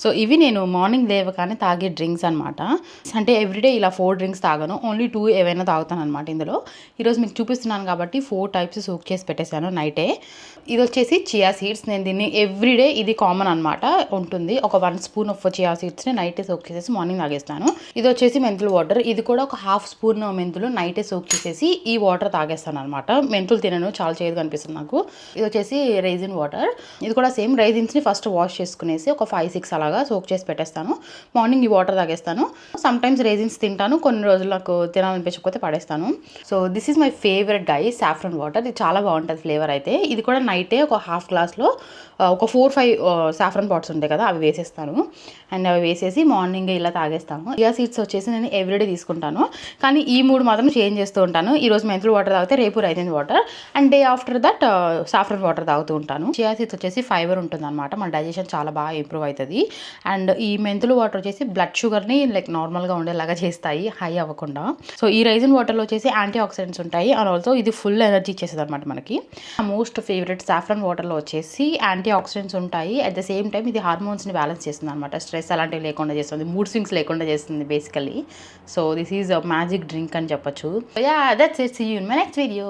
So ఇవి నేను morning లేవగానే తాగే డ్రింక్స్ అనమాట. అంటే ఎవ్రీడే ఇలా 4 డ్రింక్స్ తాగను, ఓన్లీ 2 ఏవైనా తాగుతాను అనమాట. ఇందులో ఈరోజు మీకు చూపిస్తున్నాను కాబట్టి 4 టైప్స్ సోక్ చేసి పెట్టేశాను నైటే. ఇది వచ్చేసి చియా సీడ్స్. నేను దీన్ని ఎవ్రీడే ఇది కామన్ అనమాట ఉంటుంది. ఒక 1 స్పూన్ ఆఫ్ చియా సీడ్స్ని నైటే సోక్ చేసేసి మార్నింగ్ తాగేస్తాను. ఇది వచ్చేసి మెంతులు వాటర్. ఇది కూడా ఒక 1/2 స్పూన్ మెంతులు నైటే సోక్ చేసేసి ఈ వాటర్ తాగేస్తాను అనమాట. మెంతులు తినను, చాలా చేదుగా అనిపిస్తుంది నాకు. ఇది వచ్చేసి రైజిన్ వాటర్. ఇది కూడా సేమ్ రైజిన్స్ని ఫస్ట్ వాష్ చేసుకునేసి ఒక 5-6 అలాగా సోక్ చేసి పెట్టేస్తాను. మార్నింగ్ ఈ వాటర్ తాగేస్తాను. సమ్ టైమ్స్ రైజిన్స్ తింటాను, కొన్ని రోజులు నాకు తినాలనిపించకపోతే పడేస్తాను. So this is my favourite guys, saffron water. ఇది చాలా బాగుంటుంది ఫ్లేవర్ అయితే. ఇది కూడా నైటే ఒక 1/2 గ్లాస్లో ఒక 4-5 సాఫ్రన్ పాట్స్ ఉంటాయి కదా, అవి వేసేస్తాను. అండ్ అవి వేసేసి మార్నింగ్ ఇలా తాగేస్తాను. చియా సీడ్స్ వచ్చేసి నేను ఎవ్రీడే తీసుకుంటాను, కానీ ఈ 3 మాత్రం చేంజ్ చేస్తూ ఉంటాను. ఈరోజు మెంతులు వాటర్ తాగితే రేపు raisin water, and day after that saffron water తాగుతూ ఉంటాను. చియా సీడ్స్ వచ్చేసి ఫైబర్ ఉంటుంది అనమాట, మన డైజెషన్ చాలా బాగా ఇంప్రూవ్ అవుతుంది. అండ్ ఈ మెంతులు వాటర్ వచ్చేసి బ్లడ్ షుగర్ని లైక్ నార్మల్గా ఉండేలాగా చేస్తాయి, హై అవ్వకుండా. సో ఈ రైజిన్ వాటర్లో వచ్చేసి యాంటీ ఆక్సిడెంట్స్ ఉంటాయి, అండ్ ఆల్సో ఇది ఫుల్ ఎనర్జీ ఇచ్చేస్తుంది అనమాట మనకి. మోస్ట్ ఫేవరెట్ సాఫ్రన్ వాటర్లో వచ్చేసి యాంటీ ఆక్సిడెంట్స్ ఉంటాయి. అట్ ద సేమ్ టైం ఇది హార్మోన్స్ని బ్యాలెన్స్ చేస్తుంది అనమాట. స్ట్రెస్ అలాంటివి లేకుండా చేస్తుంది, మూడ్ స్వింగ్స్ లేకుండా చేస్తుంది basically. So this is magic drink అని చెప్పొచ్చు. Yeah, that's it. See you in my next video.